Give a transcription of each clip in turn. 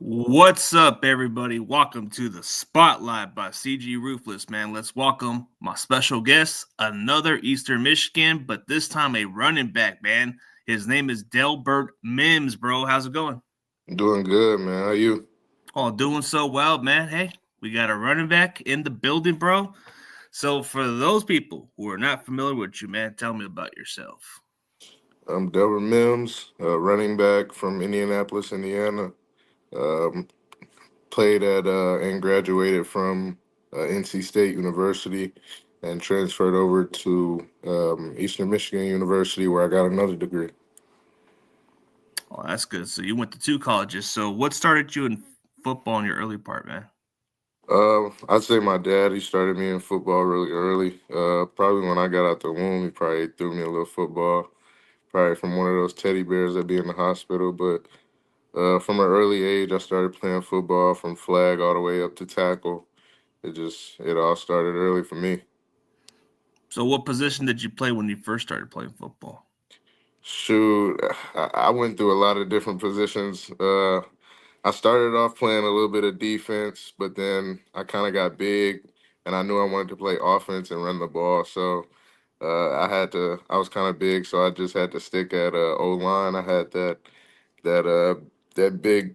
What's up, everybody? Welcome to the Spotlight by CG Ruthless, man. Let's welcome my special guest, another Eastern Michigan, but this time a running back, man. His name is Delbert Mimms, bro. How's it going? Doing good, man. How you? Oh, doing so well, man. Hey, we got a running back in the building, bro. So, for those people who are not familiar with you, man, tell me about yourself. I'm Delbert Mimms, running back from Indianapolis, Indiana. Um, Played at and graduated from NC State University and transferred over to Eastern Michigan University where I got another degree. Oh, that's good. So, you went to two colleges. So, what started you in football in your early part, man? I'd say my dad, he started me in football really early. Probably when I got out the womb, he probably threw me a little football, probably from one of those teddy bears that be in the hospital. But from an early age, I started playing football from flag all the way up to tackle. It all started early for me. So, what position did you play when you first started playing football? Shoot, I went through a lot of different positions. I started off playing a little bit of defense, but then I kind of got big, and I knew I wanted to play offense and run the ball. So I was kind of big, so I just had to stick at O line. I had that that big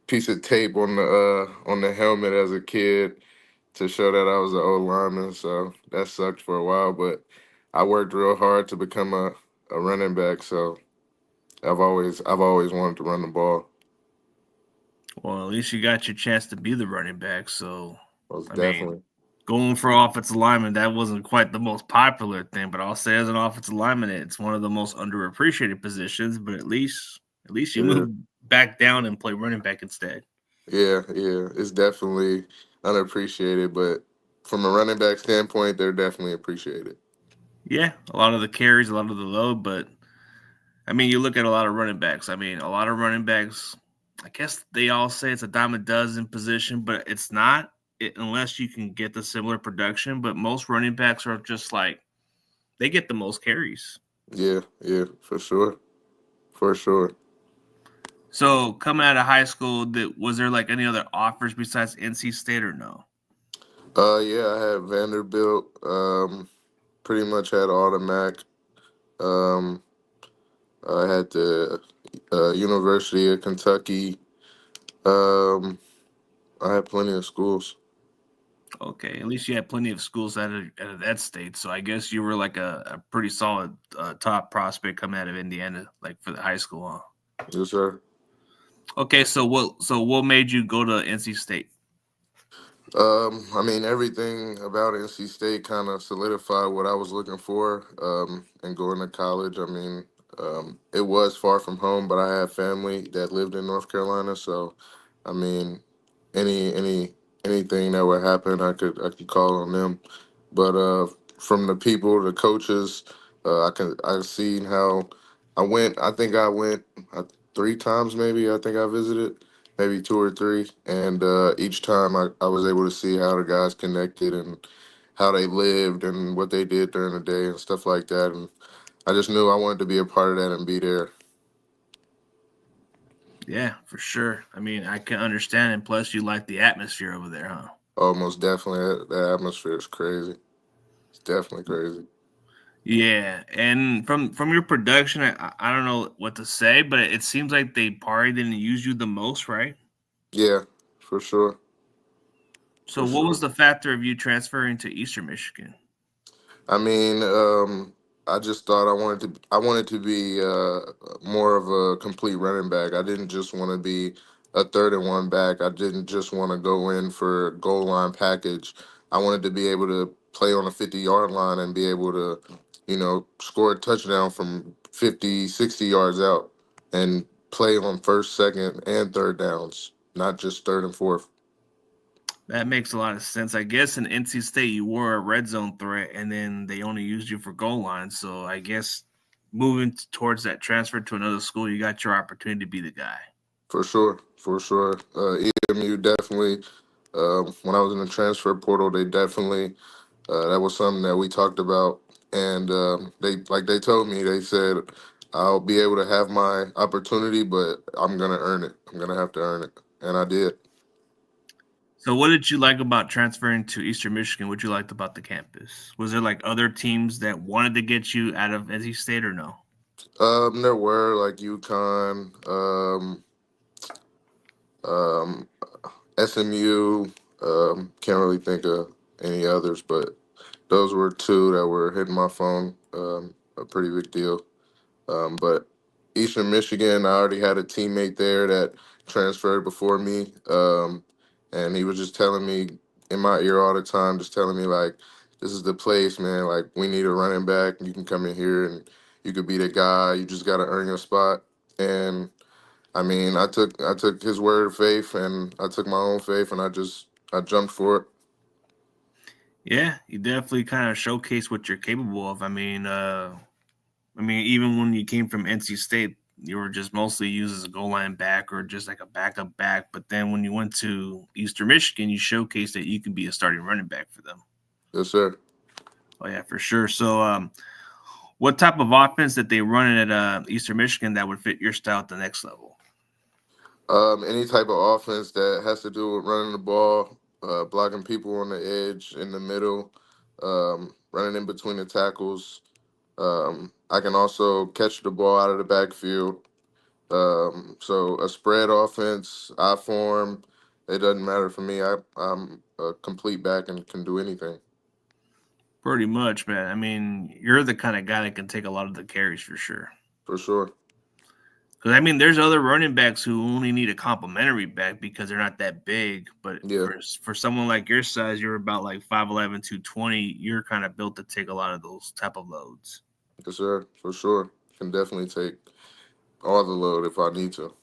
piece of tape on the helmet as a kid to show that I was an O lineman. So that sucked for a while, but I worked real hard to become a running back. So I've always wanted to run the ball. Well, at least you got your chance to be the running back. So, Most I mean, definitely. going for offensive lineman, that wasn't quite the most popular thing, but I'll say as an offensive lineman, it's one of the most underappreciated positions. But at least you Yeah, move back down and play running back instead. yeah. It's definitely unappreciated, but from a running back standpoint, they're definitely appreciated. Yeah, a lot of the carries, a lot of the load, but I mean, you look at a lot of running backs. I mean, a lot of running backs. I guess they all say it's a dime a dozen position, but it's not unless you can get the similar production. But most running backs are just like they get the most carries. Yeah, for sure, for sure. So coming out of high school, was there like any other offers besides NC State or no? Yeah, I had Vanderbilt. Pretty much had all the MAC. Um, I had the University of Kentucky. Um, I had plenty of schools. Okay, at least you had plenty of schools out of that state. So I guess you were like a pretty solid top prospect coming out of Indiana, like for the high school, huh? Yes, sir. Okay, so what made you go to NC State? I mean, everything about NC State kind of solidified what I was looking for. And going to college, I mean, it was far from home, but I had family that lived in North Carolina, so I mean, any any anything that would happen, I could call on them. But from the people, the coaches, I've seen how I went. I think I went 3 times, maybe. I think I visited maybe two or three, and each time I was able to see how the guys connected and how they lived and what they did during the day and stuff like that. And I just knew I wanted to be a part of that and be there. Yeah, for sure. I mean, I can understand, and plus, you like the atmosphere over there, huh? Almost definitely, that atmosphere is crazy. It's definitely crazy. Yeah, and from your production, I don't know what to say, but it seems like they probably didn't use you the most, right? Yeah, for sure, So, for what was sure. the factor of you transferring to Eastern Michigan? I mean, I just thought I wanted to be more of a complete running back. I didn't just want to be a third and one back. I didn't just want to go in for goal line package. I wanted to be able to play on a 50-yard line and be able to, score a touchdown from 50, 60 yards out and play on first, second, and third downs, not just third and fourth. That makes a lot of sense. I guess in NC State, you were a red zone threat, and then they only used you for goal line. So, I guess moving towards that transfer to another school, you got your opportunity to be the guy. For sure, for sure. EMU definitely. When I was in the transfer portal, they definitely that was something that we talked about, and they told me, they said I'll be able to have my opportunity, but I'm gonna earn it. I'm gonna have to earn it, and I did. So, what did you like about transferring to Eastern Michigan? What you liked about the campus? Was there like other teams that wanted to get you out of NC State or no? There were like UConn, um, SMU. Can't really think of any others, but those were two that were hitting my phone. A pretty big deal. But Eastern Michigan, I already had a teammate there that transferred before me, and he was just telling me in my ear all the time, just telling me like, "This is the place, man. Like, we need a running back. You can come in here and you could be the guy. You just got to earn your spot." And I mean, I took his word of faith, and I took my own faith, and I jumped for it. Yeah, you definitely kind of showcase what you're capable of. I mean, even when you came from NC State, you were just mostly used as a goal line back or just like a backup back. But then when you went to Eastern Michigan, you showcased that you could be a starting running back for them. Yes, sir. Oh yeah, for sure. So, what type of offense that they run at Eastern Michigan that would fit your style at the next level? Any type of offense that has to do with running the ball, blocking people on the edge, in the middle, running in between the tackles. I can also catch the ball out of the backfield. So a spread offense, I form, it doesn't matter for me. I'm a complete back and can do anything Pretty much, man. I mean, you're the kind of guy that can take a lot of the carries for sure. for sure. Because I mean, there's other running backs who only need a complimentary back because they're not that big. But Yeah, for someone like your size, you're about like 5'11", 220. You're kind of built to take a lot of those type of loads. yes, sir, for sure. Can definitely take all the load if I need to.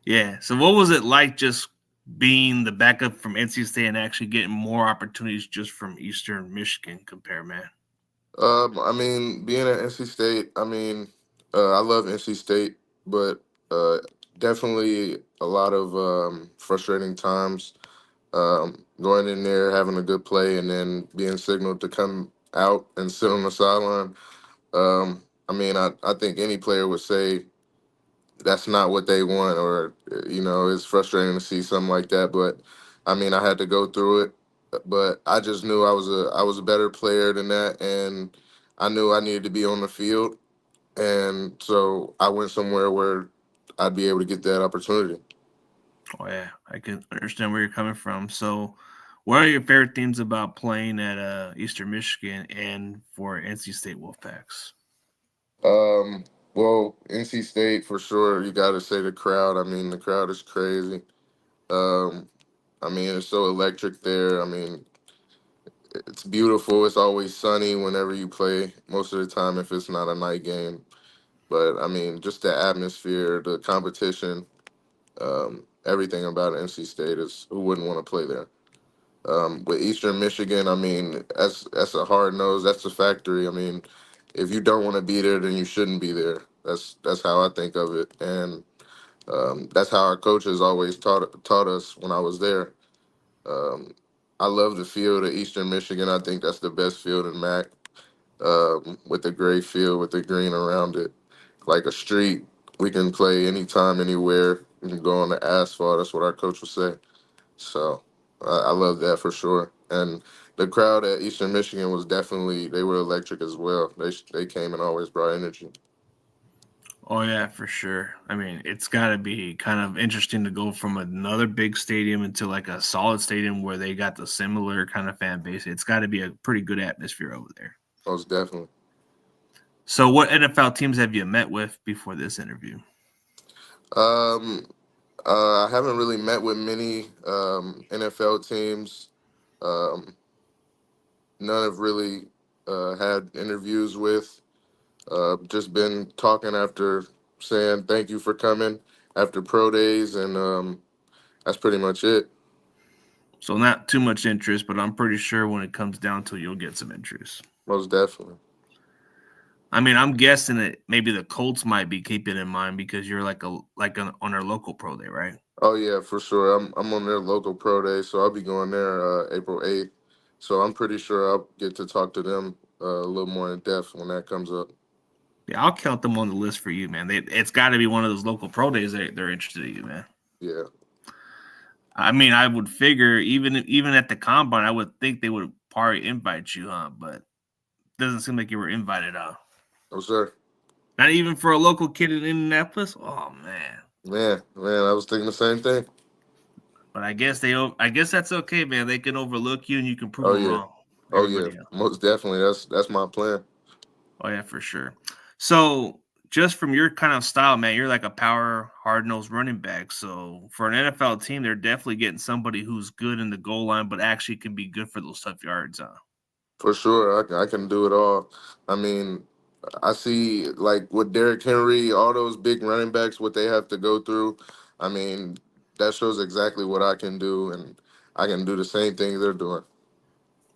Yeah. So what was it like just being the backup from NC State and actually getting more opportunities just from Eastern Michigan compare, man? I mean, being at NC State, I mean, I love NC State, but uh, definitely a lot of frustrating times. Going in there, having a good play, and then being signaled to come out and sit on the sideline. I mean, I think any player would say that's not what they want, or it's frustrating to see something like that. But I mean, I had to go through it, but I just knew I was a better player than that, and I knew I needed to be on the field, and so I went somewhere where I'd be able to get that opportunity. Oh yeah, I can understand where you're coming from. So, what are your favorite things about playing at Eastern Michigan and for NC State Wolfpacks? Um, well, NC State for sure. You got to say the crowd. I mean, the crowd is crazy. Um, I mean, it's so electric there. I mean, it's beautiful. It's always sunny whenever you play. Most of the time, if it's not a night game. But I mean, just the atmosphere, the competition, everything about NC State is who wouldn't want to play there. With Eastern Michigan, I mean, that's a hard nose. That's a factory. I mean, if you don't want to be there, then you shouldn't be there. That's how I think of it, and that's how our coaches always taught us when I was there. Um, I love the field at Eastern Michigan. I think that's the best field in MAC, with the gray field with the green around it, like a street. We can play anytime, anywhere. We can go on the asphalt. That's what our coach would say. So I love that for sure. And the crowd at Eastern Michigan was definitely they were electric as well. They came and always brought energy. Oh yeah, for sure. I mean, it's got to be kind of interesting to go from another big stadium into like a solid stadium where they got the similar kind of fan base. It's got to be a pretty good atmosphere over there. Most definitely. So, what NFL teams have you met with before this interview? Um, I haven't really met with many NFL teams. Um, None have really had interviews with. Just been talking after saying thank you for coming after pro days, and that's pretty much it. So, not too much interest, but I'm pretty sure when it comes down to it, you'll get some interest. Most definitely. I mean, I'm guessing that maybe the Colts might be keeping in mind because you're on their local pro day, right? Oh yeah, for sure. I'm on their local pro day, so I'll be going there April 8th. So I'm pretty sure I'll get to talk to them a little more in depth when that comes up. Yeah, I'll count them on the list for you, man. It's got to be one of those local pro days that they're interested in you, man. Yeah. I mean, I would figure even at the combine, I would think they would probably invite you, huh? But doesn't seem like you were invited, huh? No sir. Not even for a local kid in Indianapolis. Oh man. Man, I was thinking the same thing. But I guess that's okay, man. They can overlook you and you can prove Oh them yeah. wrong. Oh yeah. Everybody else. Most definitely. That's my plan. Oh yeah, for sure. So just from your kind of style, man, you're like a power, hard nosed running back. So for an NFL team, they're definitely getting somebody who's good in the goal line, but actually can be good for those tough yards. For sure. I can do it all. I mean, I see like with Derrick Henry, all those big running backs, what they have to go through. I mean, that shows exactly what I can do, and I can do the same thing they're doing.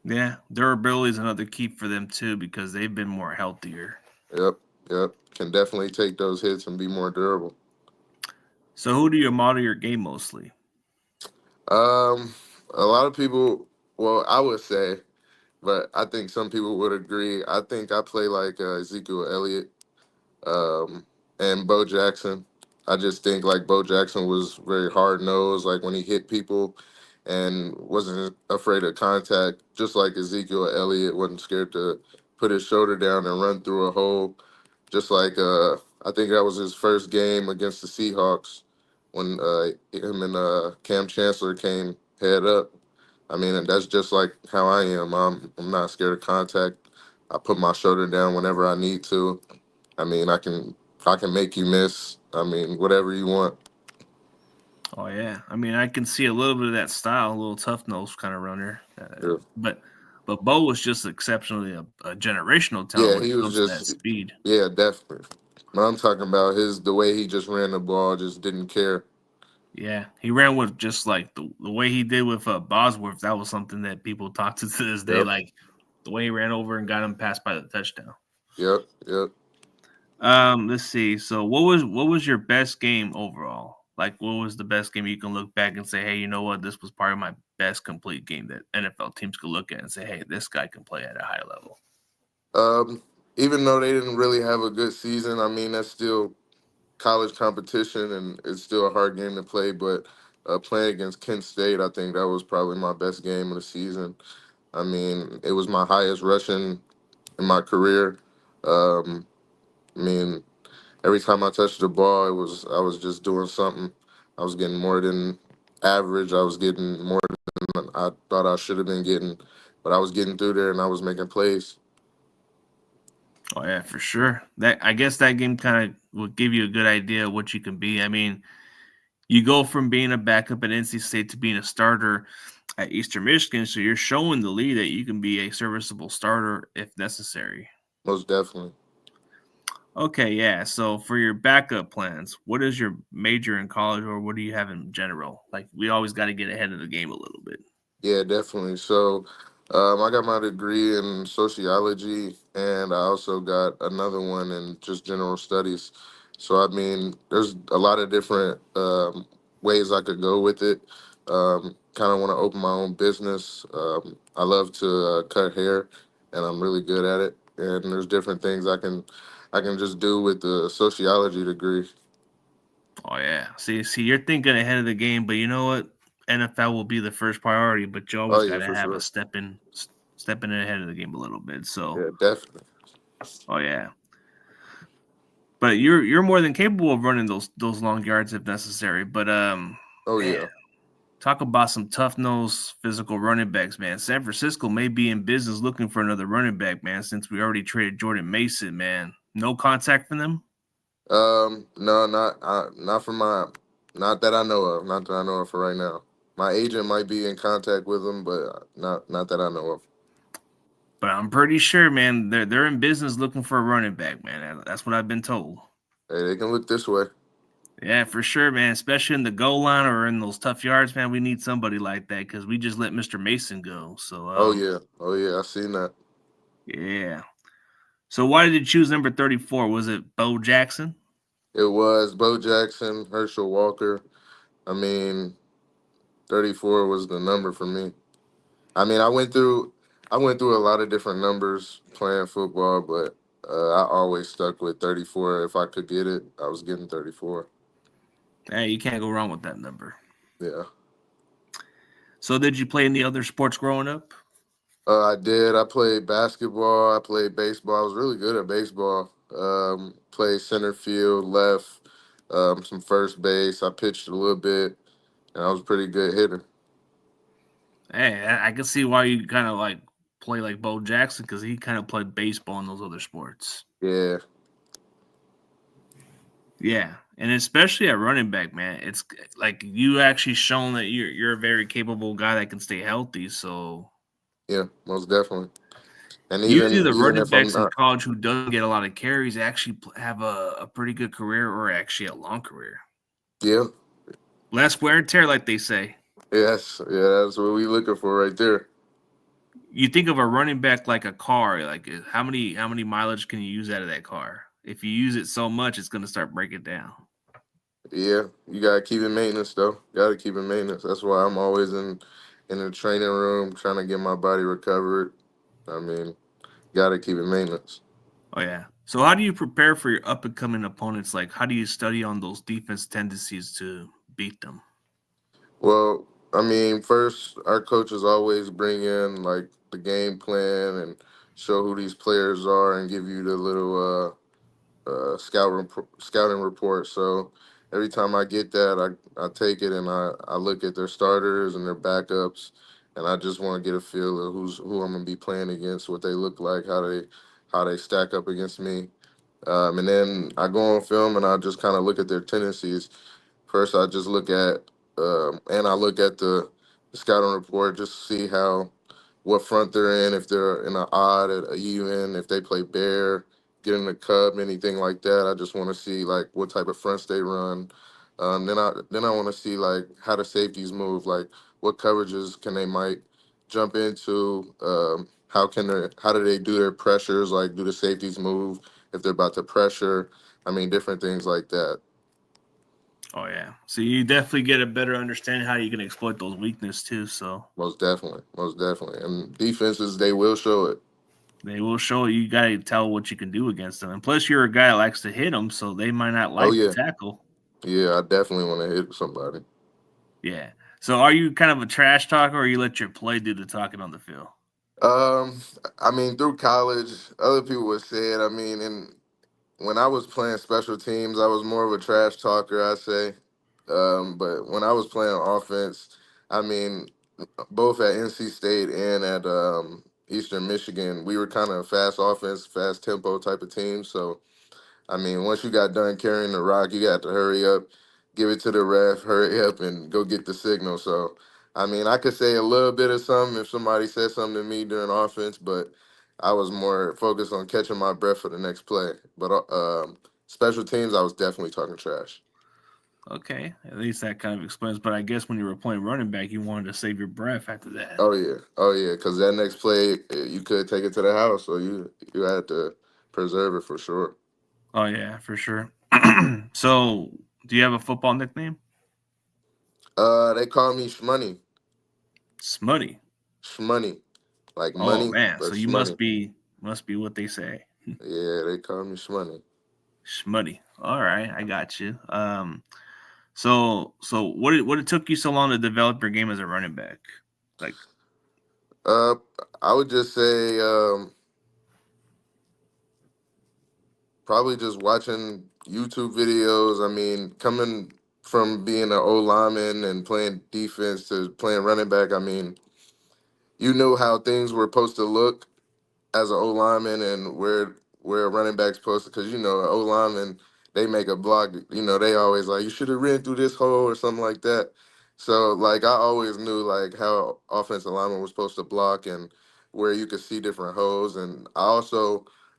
Yeah, durability is another key for them too because they've been more healthier. Yep, yep. Can definitely take those hits and be more durable. So who do you model your game mostly? Um, a lot of people, well, I would say, but I think some people would agree. I think I play like Ezekiel Elliott, um, and Bo Jackson. I just think like Bo Jackson was very hard nosed, like when he hit people, and wasn't afraid of contact. Just like Ezekiel Elliott wasn't scared to put his shoulder down and run through a hole. Just like I think that was his first game against the Seahawks when him and Cam Chancellor came head up. I mean, and that's just like how I am. I'm not scared of contact. I put my shoulder down whenever I need to. I mean, I can make you miss. I mean, whatever you want. Oh yeah, I mean I can see a little bit of that style, a little tough nose kind of runner. Yeah, But Bo was just exceptionally a generational talent yeah, when it he was comes to that just speed. yeah, definitely. But I'm talking about the way he just ran the ball, just didn't care. Yeah, he ran with just like the way he did with Bosworth. That was something that people talk to this day. Yep, Like the way he ran over and got him passed by the touchdown. yep, yep. Let's see. So what was your best game overall? Like what was the best game you can look back and say, hey, you know what, this was probably my best complete game that NFL teams could look at and say, hey, this guy can play at a high level. Um, Even though they didn't really have a good season, I mean that's still college competition and it's still a hard game to play. But playing against Kent State, I think that was probably my best game of the season. I mean, it was my highest rushing in my career. Um, I mean, every time I touched the ball, I was just doing something. I was getting more than average. I was getting more than I thought I should have been getting, but I was getting through there and I was making plays. Oh yeah, for sure. That I guess that game kind of will give you a good idea of what you can be. I mean, you go from being a backup at NC State to being a starter at Eastern Michigan, so you're showing the league that you can be a serviceable starter if necessary. Most definitely. Okay, yeah. So for your backup plans, what is your major in college, or what do you have in general? Like we always got to get ahead of the game a little bit. Yeah, definitely. So, I got my degree in sociology, and I also got another one in just general studies. So, I mean, there's a lot of different ways I could go with it. Kind of want to open my own business. I love to cut hair, and I'm really good at it. And there's different things I can just do with the sociology degree. Oh yeah. See, you're thinking ahead of the game, but you know what? NFL will be the first priority, but you Oh always got yeah, to for have a sure. stepping in ahead of the game a little bit. So, Yeah, definitely. oh yeah. But you're more than capable of running those long yards if necessary. But Oh man, yeah. talk about some tough nose physical running backs, man. San Francisco may be in business looking for another running back, man. Since we already traded Jordan Mason, man. No contact from them. No, not for not that I know of, not that I know of for right now. My agent might be in contact with them, but not that I know of. But I'm pretty sure, man, they're in business looking for a running back, man. That's what I've been told. Hey, they can look this way. Yeah, for sure, man. Especially in the goal line or in those tough yards, man. We need somebody like that because we just let Mr. Mason go. So, Oh yeah, I seen that. yeah. So, why did you choose number 34? Was it Bo Jackson? It was Bo Jackson, Herschel Walker. I mean, 34 was the number for me. I mean, I went through a lot of different numbers playing football, but I always stuck with 34. If I could get it, I was getting 34. Hey, you can't go wrong with that number. Yeah. So did you play any other sports growing up? I did. I played basketball. I played baseball. I was really good at baseball. Played center field, left, some first base. I pitched a little bit, and I was a pretty good hitter. Hey, I can see why you kind of like play like Bo Jackson because he kind of played baseball and those other sports. Yeah, Yeah, and especially at running back, man, it's like you actually shown that you're a very capable guy that can stay healthy. So yeah, most definitely. And usually even the even running if I'm backs in not, college who doesn't get a lot of carries actually have a pretty good career or actually a long career. yeah, Less wear and tear, like they say. yes, yeah, that's what we looking for right there. You think of a running back like a car, like how many mileage can you use out of that car? If you use it so much, it's gonna start breaking down. Yeah, you gotta keep it maintenance though. Gotta keep it maintenance. That's why I'm always in the training room trying to get my body recovered. I mean, gotta keep it maintenance. Oh yeah. So how do you prepare for your up and coming opponents? Like how do you study on those defense tendencies to beat them? Well, I mean, first our coaches always bring in like the game plan and show who these players are and give you the little scouting report. So every time I get that, I take it and I look at their starters and their backups, and I just want to get a feel of who I'm gonna be playing against, what they look like, how they stack up against me. And then I go on film and I just kind of look at their tendencies. First, I just look at and I look at the scouting report just to see how what front they're in, if they're in an odd, a UN, if they play bear, get in the cub, anything like that. I just want to see like what type of fronts they run. Then I want to see like how the safeties move, like what coverages can they might jump into. How do they do their pressures? Like do the safeties move if they're about to pressure? I mean, different things like that. Oh yeah. So you definitely get a better understanding how you can exploit those weaknesses too. So Most definitely. And defenses, they will show it. they will show you got to tell what you can do against them. And plus, you're a guy that likes to hit them, so they might not Oh like the yeah, tackle. yeah. I definitely want to hit somebody. Yeah. So are you kind of a trash talker, or you let your play do the talking on the field? Um, I mean, through college, other people would say it. I mean, and when I was playing special teams, I was more of a trash talker, I say. But when I was playing offense, I mean, both at NC State and at Eastern Michigan, we were kind of fast offense, fast tempo type of team. So I mean, once you got done carrying the rock, you got to hurry up, give it to the ref, hurry up, and go get the signal. So, I mean, I could say a little bit of something if somebody said something to me during offense, but I was more focused on catching my breath for the next play. But special teams, I was definitely talking trash. Okay, at least that kind of explains. But I guess when you were playing running back, you wanted to save your breath after that. Oh yeah, because that next play, you could take it to the house, so you had to preserve it for sure. Oh yeah, for sure. So, do you have a football nickname? They call me Shmoney, Smutty. Shmoney, like Oh money, man, but so you Shmoney. must be what they say. Yeah, they call me Shmoney. Smutty. All right, I got you. So what it took you so long to develop your game as a running back? Like, Uh, I would just say probably just watching YouTube videos. I mean, coming from being an O lineman and playing defense to playing running back, I mean, you knew how things were supposed to look as an O lineman and where a running back's supposed to, because you know an O lineman they make a block. You know they always like you should have ran through this hole or something like that. So like I always knew like how offensive lineman was supposed to block and where you could see different holes. And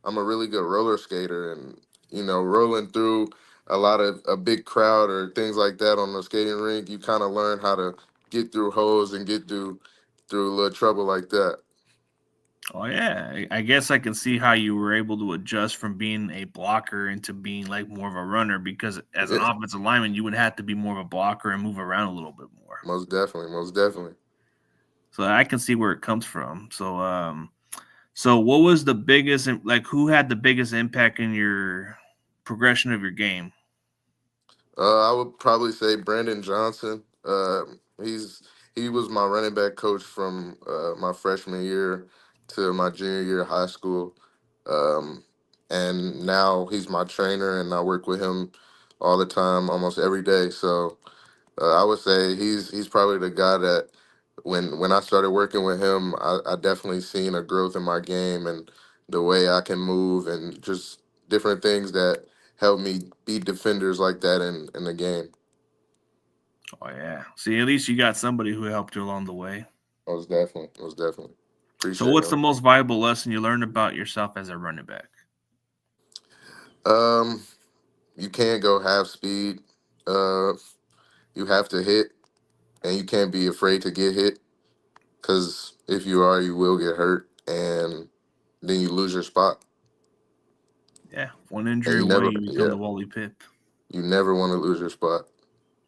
I'm a really good roller skater and you know rolling through a lot of a big crowd or things like that on the skating rink, you kind of learn how to get through holes and get through a little trouble like that. oh yeah, I guess I can see how you were able to adjust from being a blocker into being like more of a runner because as an Yeah. offensive lineman, you would have to be more of a blocker and move around a little bit more. Most definitely, most definitely. So I can see where it comes from. So what was the biggest like who had the biggest impact in your progression of your game? I would probably say Brandon Johnson. He was my running back coach from my freshman year to my junior year of high school, um, and now he's my trainer, and I work with him all the time, almost every day. So I would say he's probably the guy that when I started working with him, I definitely seen a growth in my game and the way I can move and just different things that help me beat defenders like that in the game. Oh yeah. See, at least you got somebody who helped you along the way. Most definitely, most definitely. So Appreciate what's the him. most valuable lesson you learned about yourself as a running back? Um, you can't go half speed. Uh, you have to hit, and you can't be afraid to get hit because if you are, you will get hurt, and then you lose your spot, Yeah. One and injury you away, never, you become yeah, the Wally Pip. you never want to lose your spot.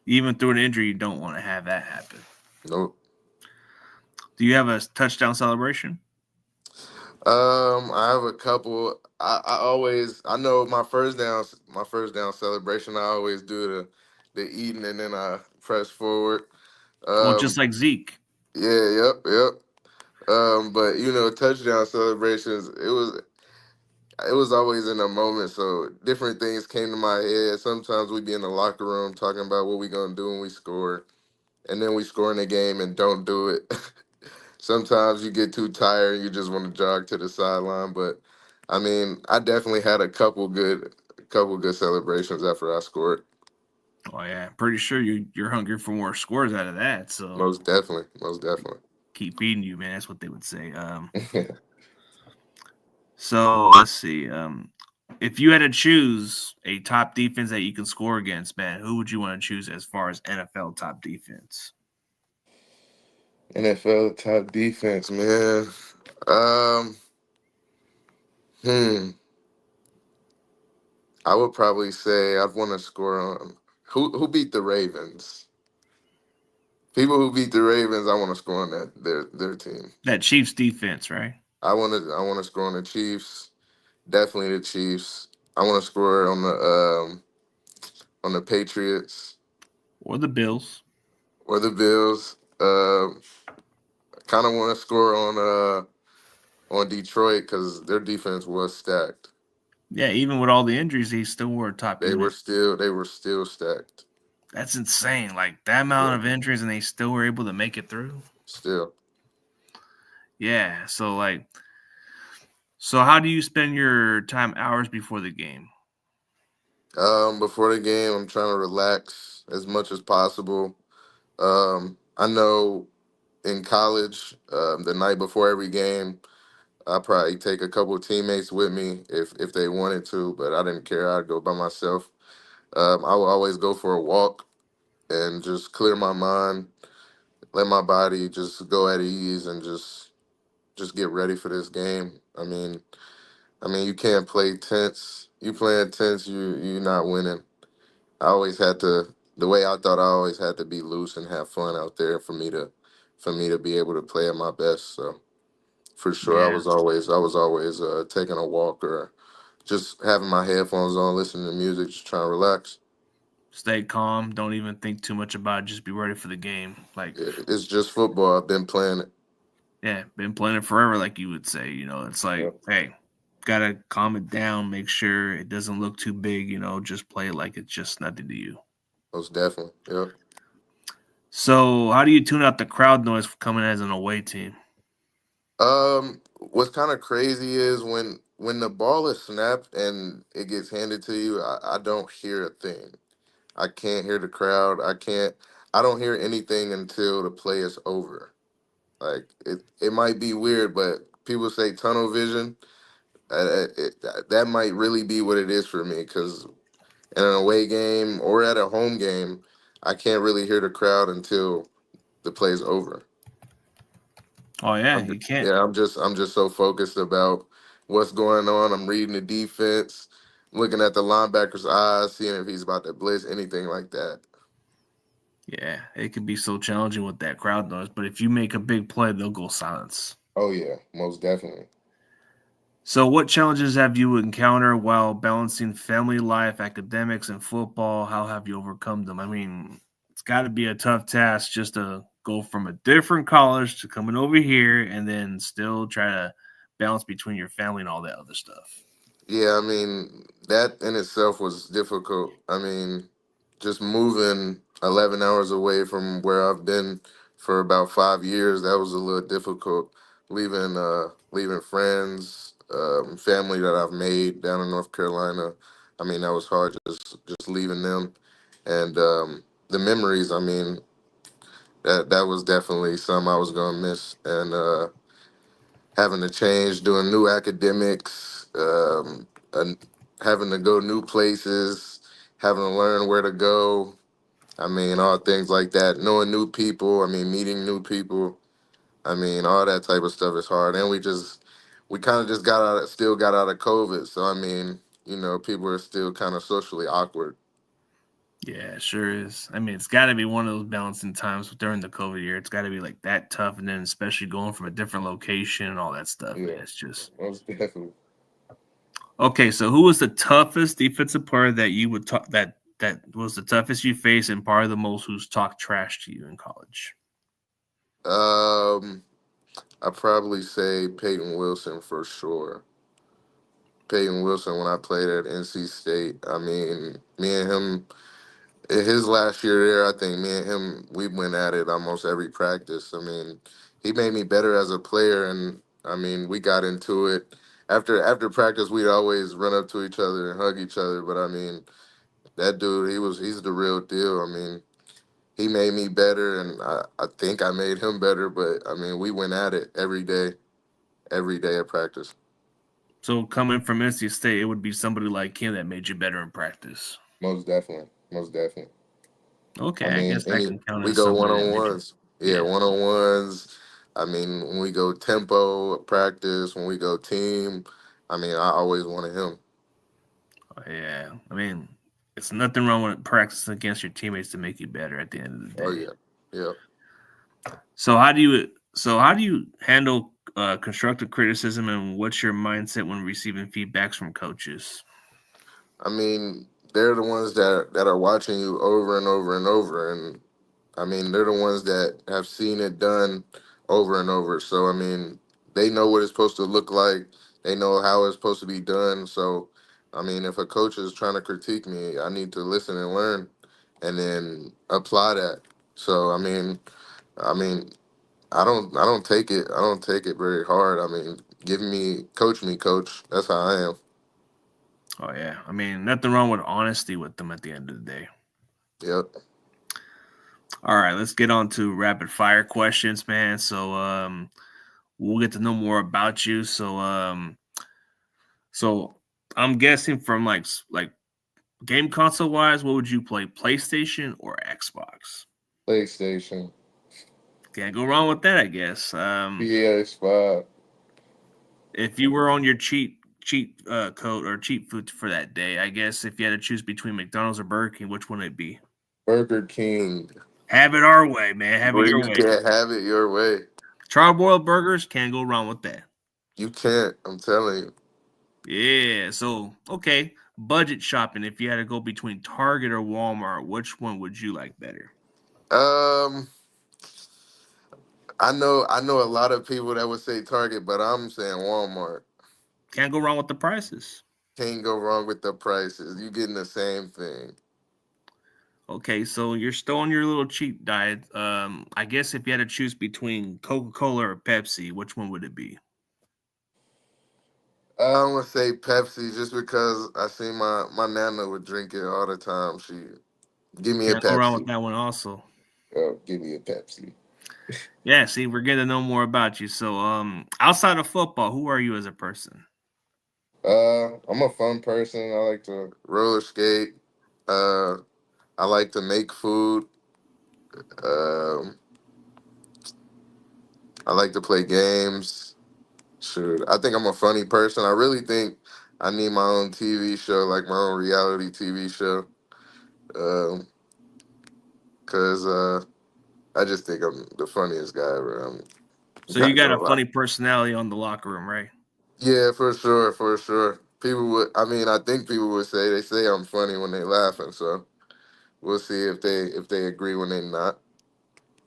Even through an injury, you don't want to have that happen. Nope. Do you have a touchdown celebration? I have a couple. I always I know my first down celebration. I always do the eating and then I press forward. Well, just Um, like Zeke. yeah, yep. But touchdown celebrations. It was always in a moment. So different things came to my head. Sometimes we'd be in the locker room talking about what we gonna do when we score, and then we score in the game and don't do it. Sometimes you get too tired and you just want to jog to the sideline. But I mean, I definitely had a couple good celebrations after I scored. Oh yeah, pretty sure you're hungry for more scores out of that. So Most definitely, most definitely. keep feeding you, man. That's what they would say. So let's see. If you had to choose a top defense that you can score against, man, who would you want to choose as far as NFL top defense? NFL top defense, man. Um, hmm. I would probably say I'd want to score on who beat the Ravens. People who beat the Ravens, I want to score on their team. That Chiefs defense, right? I want to score on the Chiefs. Definitely the Chiefs. I want to score on the Patriots Or the Bills? or the Bills. Kind of want to score on Detroit because their defense was stacked. Yeah, even with all the injuries, they still were a top They were unit. still they were still stacked. That's insane. Like that amount Yeah, of injuries, and they still were able to make it through. still. Yeah. So how do you spend your time hours before the game? Before the game, I'm trying to relax as much as possible. I know in college, the night before every game, I probably take a couple of teammates with me if they wanted to, but I didn't care. I'd go by myself. I would always go for a walk and just clear my mind, let my body just go at ease, and just get ready for this game. I mean, you can't play tense. You playing tense, you're not winning. I always had to. The way I thought I always had to be loose and have fun out there for me to be able to play at my best. So for sure, I Yeah. was always taking a walk or just having my headphones on, listening to music, just trying to relax. Stay calm. Don't even think too much about it. Just be ready for the game. Like, It's just football. I've been playing it. yeah, been playing it forever, like you would say. It's like, Yep. hey, gotta calm it down. Make sure it doesn't look too big. Just play it like it's just nothing to you. Most definitely. Yep. So, how do you tune out the crowd noise coming as an away team? What's kind of crazy is when the ball is snapped and it gets handed to you, I don't hear a thing. I can't hear the crowd. I don't hear anything until the play is over. Like it might be weird, but people say tunnel vision. That might really be what it is for me because in an away game or at a home game, I can't really hear the crowd until the play's over. Oh yeah, you can't. I'm just so focused about what's going on. I'm reading the defense, looking at the linebacker's eyes, seeing if he's about to blitz, anything like that. Yeah, it can be so challenging with that crowd noise. But if you make a big play, they'll go silence. Oh yeah, most definitely. So, what challenges have you encountered while balancing family life, academics, and football? How have you overcome them? I mean, it's got to be a tough task just to go from a different college to coming over here and then still try to balance between your family and all that other stuff. Yeah, I mean, that in itself was difficult. I mean, just moving 11 hours away from where I've been for about 5 years, that was a little difficult. Leaving friends, family that I've made down in North Carolina. I mean, that was hard just leaving them. And the memories, I mean, that was definitely something I was gonna miss. And having to change, doing new academics, and having to go new places, having to learn where to go. I mean, all things like that. Knowing new people. I mean, meeting new people. I mean, all that type of stuff is hard. And we kind of just still got out of COVID. So I mean, people are still kind of socially awkward. Yeah, it sure is. I mean, it's got to be one of those balancing times during the COVID year. It's got to be like that tough, and then especially going from a different location and all that stuff, man. Yeah, It's just most definitely. okay. So, who was the toughest defensive player that you would talk that was the toughest you faced, and probably the most who's talked trash to you in college? Um, I probably say Peyton Wilson for sure. Peyton Wilson when I played at NC State. I mean, me and him, in his last year there, I think me and him, we went at it almost every practice. I mean, he made me better as a player, and I mean, we got into it. After practice, we'd always run up to each other and hug each other. But I mean, that dude, he's the real deal. I mean, he made me better, and I think I made him better. But I mean, we went at it every day at practice. So, coming from NC State, it would be somebody like him that made you better in practice. Most definitely, most definitely. Okay, I I mean, guess that can count we as go one somebody that on made you. ones. Yeah, Yeah, one on ones. I mean, when we go tempo practice, when we go team, I mean, I always wanted him. yeah. I mean, it's nothing wrong with practicing against your teammates to make you better at the end of the Oh day. yeah, yeah. So how do you handle constructive criticism, and what's your mindset when receiving feedbacks from coaches? I mean, they're the ones that are watching you over and over and over, and I mean, they're the ones that have seen it done over and over. So I mean, they know what it's supposed to look like. They know how it's supposed to be done. So I mean, if a coach is trying to critique me, I need to listen and learn, and then apply that. So I mean, I don't take it. I don't take it very hard. I mean, coach me, coach. That's how I am. Oh yeah, I mean nothing wrong with honesty with them at the end of the day. Yep. All right, let's get on to rapid fire questions, man. So we'll get to know more about you. So I'm guessing from like game console wise, what would you play, PlayStation or Xbox? PlayStation, Can't go wrong with that, I guess. PS5, If you were on your cheat code or cheat food for that day, I guess if you had to choose between McDonald's or Burger King, which one would it be? Burger King. Have it our way, man. Have it Where your you way. can't have it your way. Charboiled burgers, can't go wrong with that. You can't. I'm telling Yeah. So okay, budget shopping. If you had to go between Target or Walmart, which one would you like better? you. I know a lot of people that would say Target, but I'm saying Walmart. Can't go wrong with the prices. Can't go wrong with the prices. You getting the same thing. Okay, so you're still on your little cheap diet. I guess if you had to choose between Coca-Cola or Pepsi, which one would it be? I'm gonna say Pepsi just because I see my nana would drink it all the time. She give me a Can't go wrong with Pepsi. that one also. Give me a Pepsi. Yeah, see, we're getting to know more about you. So, outside of football, who are you as a person? I'm a fun person. I like to roller skate. Uh, I like to make food. Um, I like to play games. Shoot, I think I'm a funny person. I really think I need my own TV show, like my own reality TV show. Um, Cause I just think I'm the funniest guy ever. I'm So you not got gonna a lie. funny personality on the locker room, right? Yeah, for sure, for sure. People would. I mean, I think people would say they say I'm funny when they laughing. So we'll see if they agree when they not.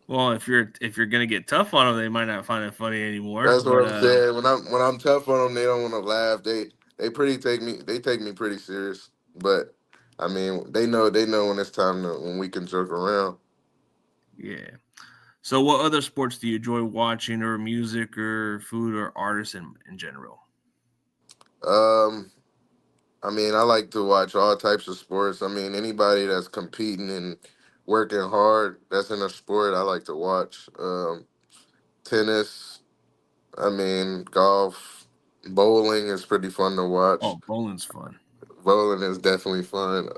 Well, if you're gonna get tough on them, they might not find it funny anymore. That's what But I'm saying. When I'm tough on them, they don't want to laugh. They take me pretty serious. But I mean, they know when it's time to when we can joke around. yeah. So, what other sports do you enjoy watching, or music, or food, or artists in general? Um, I mean, I like to watch all types of sports. I mean, anybody that's competing and working hard that's in a sport, I like to watch. Tennis. I mean, golf, bowling is pretty fun to watch. Oh, bowling's fun. Bowling is definitely fun.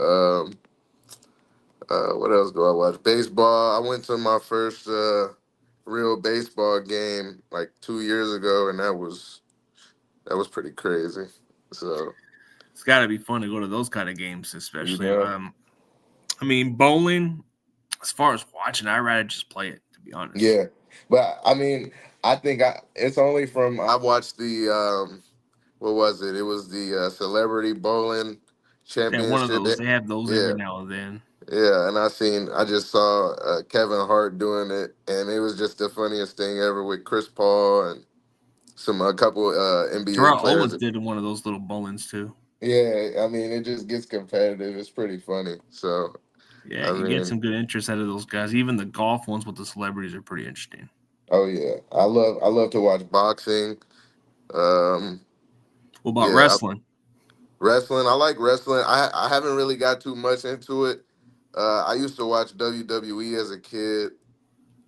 What else do I watch? Baseball. I went to my first real baseball game like 2 years ago, and that was pretty crazy. So It's got to be fun to go to those kind of games, you especially. know, I mean, bowling. As far as watching, I'd rather just play it. To be honest, yeah. But I mean, I think it's only from I watched the what was it? It was the Celebrity Bowling yeah, one of Championship. those. They have those every Yeah, now and then. yeah, and I just saw Kevin Hart doing it, and it was just the funniest thing ever with Chris Paul and a couple NBA Terrell players. Owens did one of those little bowlings too. Yeah, I mean, it just gets competitive. It's pretty funny. So, Yeah, I you get mean, some good interest out of those guys. Even the golf ones with the celebrities are pretty interesting. oh yeah, I love to watch boxing. Um, What about yeah, wrestling? wrestling. I like wrestling. I haven't really got too much into it. I used to watch WWE as a kid.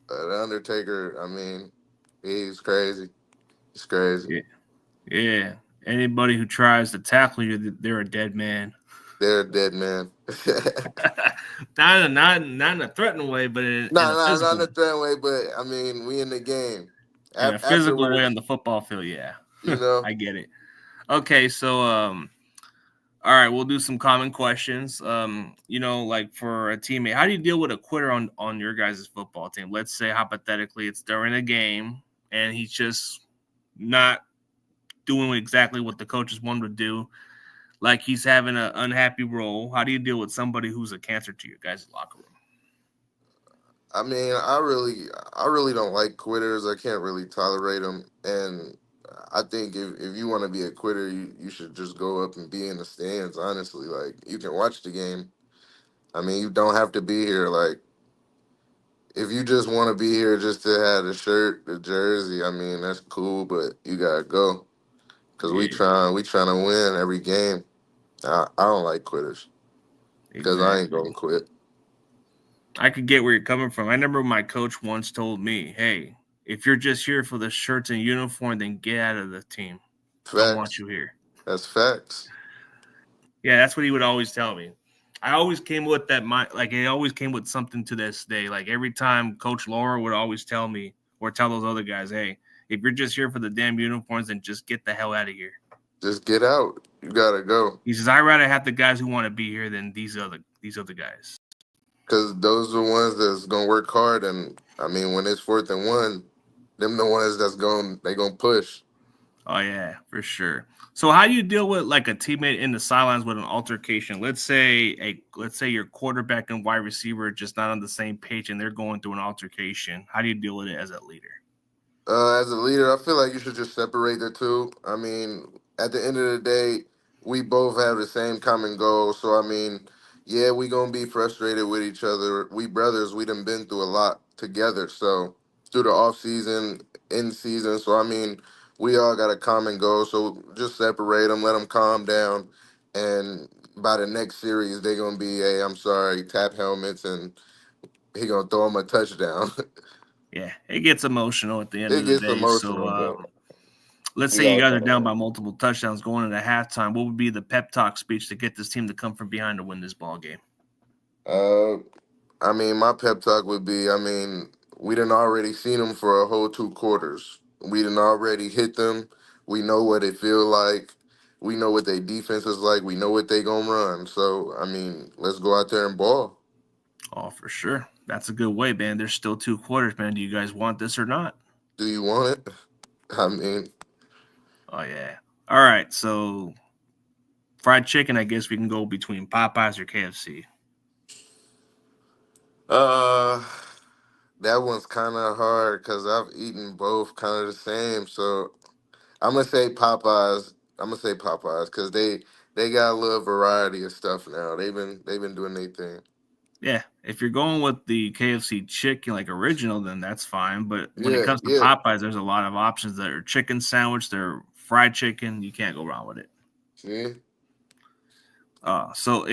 The Undertaker. I mean, he's crazy. He's crazy. Yeah, yeah. Anybody who tries to tackle you, they're a dead man. They're a dead man. Not in a threatening way, but in Nah, a nah, not in physical a threat way, but I mean, we in the game. way on Afterwards, the football field. Yeah, you know. I get it. Okay, so all right, we'll do some common questions. Like for a teammate, how do you deal with a quitter on your guys' football team? Let's say hypothetically it's during a game and he's just not doing exactly what the coaches want him to do. Like he's having an unhappy role. How do you deal with somebody who's a cancer to your guys' locker room? I mean, I really don't like quitters. I can't really tolerate them, and I think if you want to be a quitter, you should just go up and be in the stands. Honestly, like you can watch the game. I mean, you don't have to be here. Like if you just want to be here just to have the shirt, the jersey, I mean that's cool, but you gotta go because we Yeah, trying to win every game. I don't like quitters because I ain't exactly. gonna quit. I could get where you're coming from. I remember my coach once told me, "Hey, if you're just here for the shirts and uniform, then get out of the team. Don't want Facts. you here." That's facts. Yeah, that's what he would always tell me. I always came with that mind, like it always came with something to this day. Like every time Coach Laura would always tell me or tell those other guys, "Hey, if you're just here for the damn uniforms, then just get the hell out of here." Just get out. You gotta go. He says, "I'd rather have the guys who want to be here than these other guys." Because those are the ones that's gonna work hard, and I mean, when it's 4th and 1, them the ones they gonna push. Oh yeah, for sure. So how do you deal with like a teammate in the sidelines with an altercation? Let's say your quarterback and wide receiver are just not on the same page and they're going through an altercation. How do you deal with it as a leader? As a leader, I feel like you should just separate the two. I mean, at the end of the day, we both have the same common goal. So I mean, yeah, we gonna be frustrated with each other. We brothers, we done been through a lot together. So through the off season, in season. So I mean, we all got a common goal. So just separate them, let them calm down, and by the next series, they gonna be, hey, I'm sorry, tap helmets, and he gonna throw them a touchdown. Yeah, it gets emotional at the end It of the gets day. So emotional, but let's say we you all guys are gotta down win. by multiple touchdowns going into halftime. What would be the pep talk speech to get this team to come from behind to win this ball game? Uh, I mean, my pep talk would be, I mean, we done already seen them for a whole 2 quarters. We done already hit them. We know what it feel like. We know what their defense is like. We know what they gonna run. So, I mean, let's go out there and ball. Oh, for sure. That's a good way, man. There's still 2 quarters, man. Do you guys want this or not? Do you want it? I mean, Oh yeah. All right. So fried chicken, I guess we can go between Popeyes or KFC. uh, That one's kind of hard because I've eaten both kind of the same. So I'm gonna say Popeyes. I'm gonna say Popeyes because they got a little variety of stuff now. They've been doing their thing. Yeah, if you're going with the KFC chicken like original, then that's fine. But when it Yeah, comes to yeah. Popeyes, there's a lot of options that are chicken sandwich, they're fried chicken. You can't go wrong with it. See, So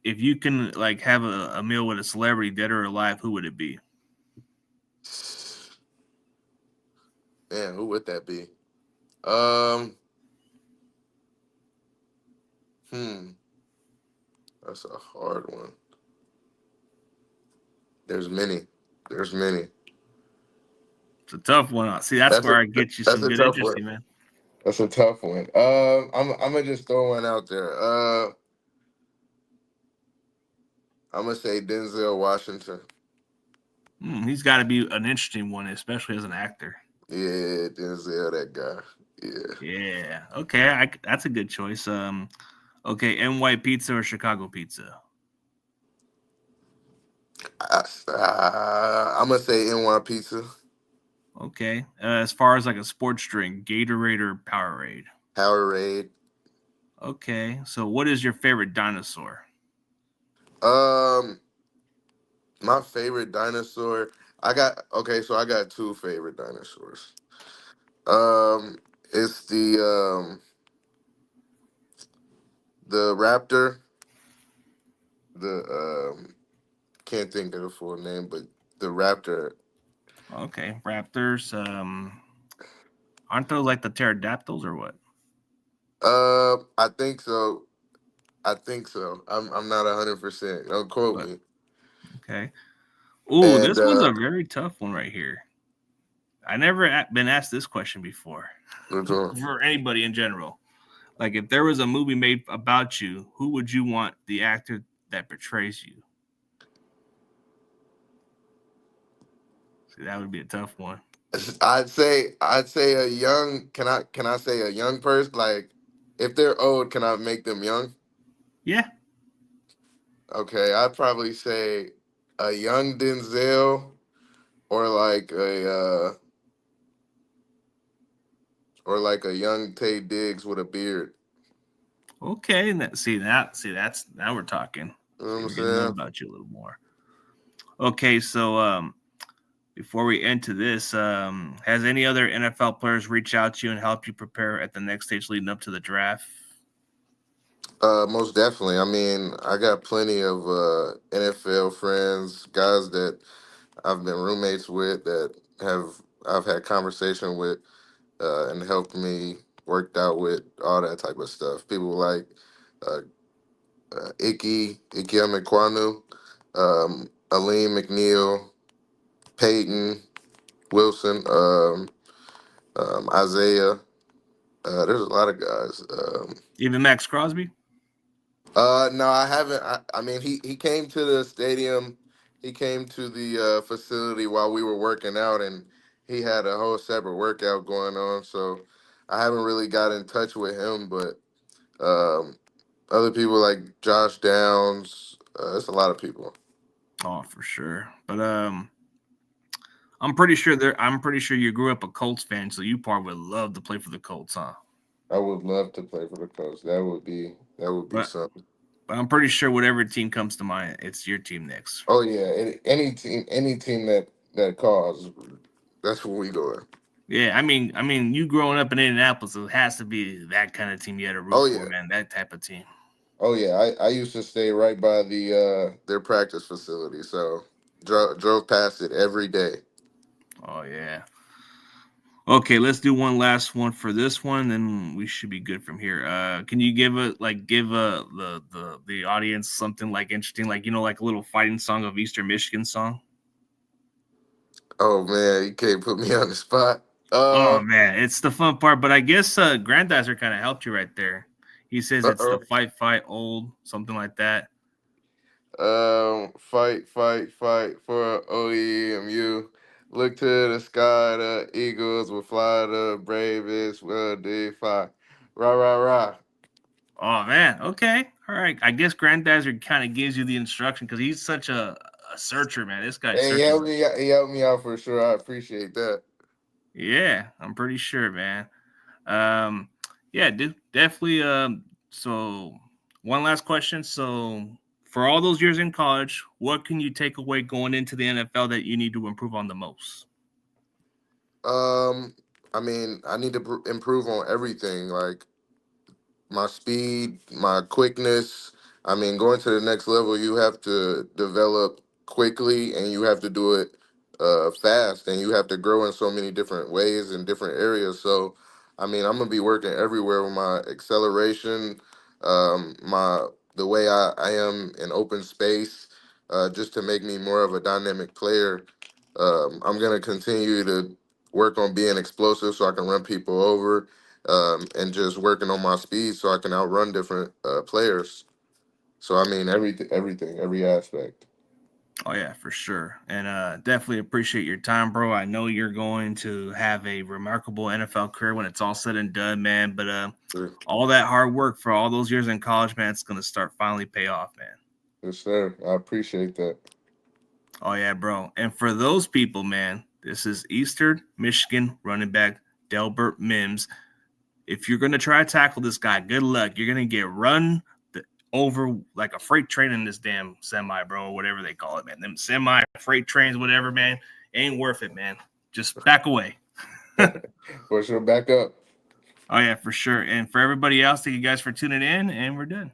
if you can like have a meal with a celebrity, dead or alive, who would it be? man, who would that be? Um, hmm, that's a hard one. There's many. There's many. It's a tough one. See, that's That's where a I get you that's some a good tough one. interesting, man. That's a tough one. I'm gonna just throw one out there. I'm gonna say Denzel Washington. He's got to be an interesting one, especially as an actor. Yeah, Denzel, that guy. Yeah. Yeah. Okay. That's a good choice. Okay. NY pizza or Chicago pizza? I'm gonna say NY Pizza, Okay. As far as like a sports drink, Gatorade or Powerade? Powerade. Okay. So what is your favorite dinosaur? Um, my favorite dinosaur. I got okay, so I got two favorite dinosaurs. Um, it's the raptor. The can't think of the full name, but the raptor. Okay. Raptors. Aren't those like the pterodactyls or what? I think so. I think so. I'm not 100%. Don't quote But me. okay. Ooh, And this one's a very tough one right here. I never been asked this question before which one? for anybody in general. Like, if there was a movie made about you, who would you want the actor that portrays you? See, that would be a tough one. I'd say a young. Can I say a young person? Like, if they're old, can I make them young? Yeah. Okay, I'd probably say a young Denzel or like a young Tay Diggs with a beard. Okay. And that's now we're talking. You know what See, I'm we're getting to know saying? about you a little more. Okay. So, before we end to this, has any other NFL players reach out to you and help you prepare at the next stage leading up to the draft? Most definitely. I mean, I got plenty of NFL friends, guys that I've been roommates with that have I've had conversation with and helped me worked out with all that type of stuff. People like uh, Ike Emekwanu, Aline McNeil, Peyton Wilson, Isaiah. There's a lot of guys. Even Max Crosby? No, I haven't. I mean, he came to the stadium. He came to the facility while we were working out, and he had a whole separate workout going on. So I haven't really got in touch with him, but other people like Josh Downs. It's a lot of people. Oh, for sure. But I'm pretty sure you grew up a Colts fan, so you probably would love to play for the Colts, huh? I would love to play for the Colts. That would be But something. but I'm pretty sure whatever team comes to mind, it's your team next. Oh yeah, any team that calls, that's where we going. Yeah, I mean, you growing up in Indianapolis, it has to be that kind of team you had to root Oh for, yeah. man. That type of team. Oh yeah, I used to stay right by their practice facility, so drove past it every day. Oh yeah. Okay, let's do one last one for this one, then we should be good from here. Can you give the audience something like interesting, like like a little fighting song of Eastern Michigan song? Oh man, you can't put me on the spot. Oh man, it's the fun part, but I guess Grandizer kind of helped you right there. He says it's the Uh fight, old, something like that. fight for OEMU. Look to the sky, the Eagles will fly, the bravest will defy. Rah rah rah. Oh man, okay, all right. I guess Grandizer kind of gives you the instruction because he's such a searcher, man. This guy Hey, searches. he helped me out for sure. I appreciate that. Yeah, I'm pretty sure, man. Um, yeah, dude, definitely. So one last question. So for all those years in college, what can you take away going into the NFL that you need to improve on the most? Um, I mean, I need to improve on everything. Like my speed, my quickness. I mean, going to the next level, you have to develop quickly and you have to do it fast and you have to grow in so many different ways in different areas. So, I mean, I'm gonna be working everywhere with my acceleration, my the way I am in open space, just to make me more of a dynamic player. I'm gonna continue to work on being explosive so I can run people over, and just working on my speed so I can outrun different players. So I mean, everything, every aspect. Oh yeah, for sure. And definitely appreciate your time, bro. I know you're going to have a remarkable NFL career when it's all said and done, man. But Sure. all that hard work for all those years in college, man, it's gonna start finally pay off, man. Yes, sir. I appreciate that. Oh yeah, bro. And for those people, man, this is Eastern Michigan running back Delbert Mimms. If you're gonna try to tackle this guy, good luck. You're gonna get run over like a freight train in this damn semi, bro, whatever they call it, man. Them semi freight trains, whatever, man, ain't worth it, man. Just back away. For sure, back up. Oh yeah, for sure. And for everybody else, thank you guys for tuning in, and we're done.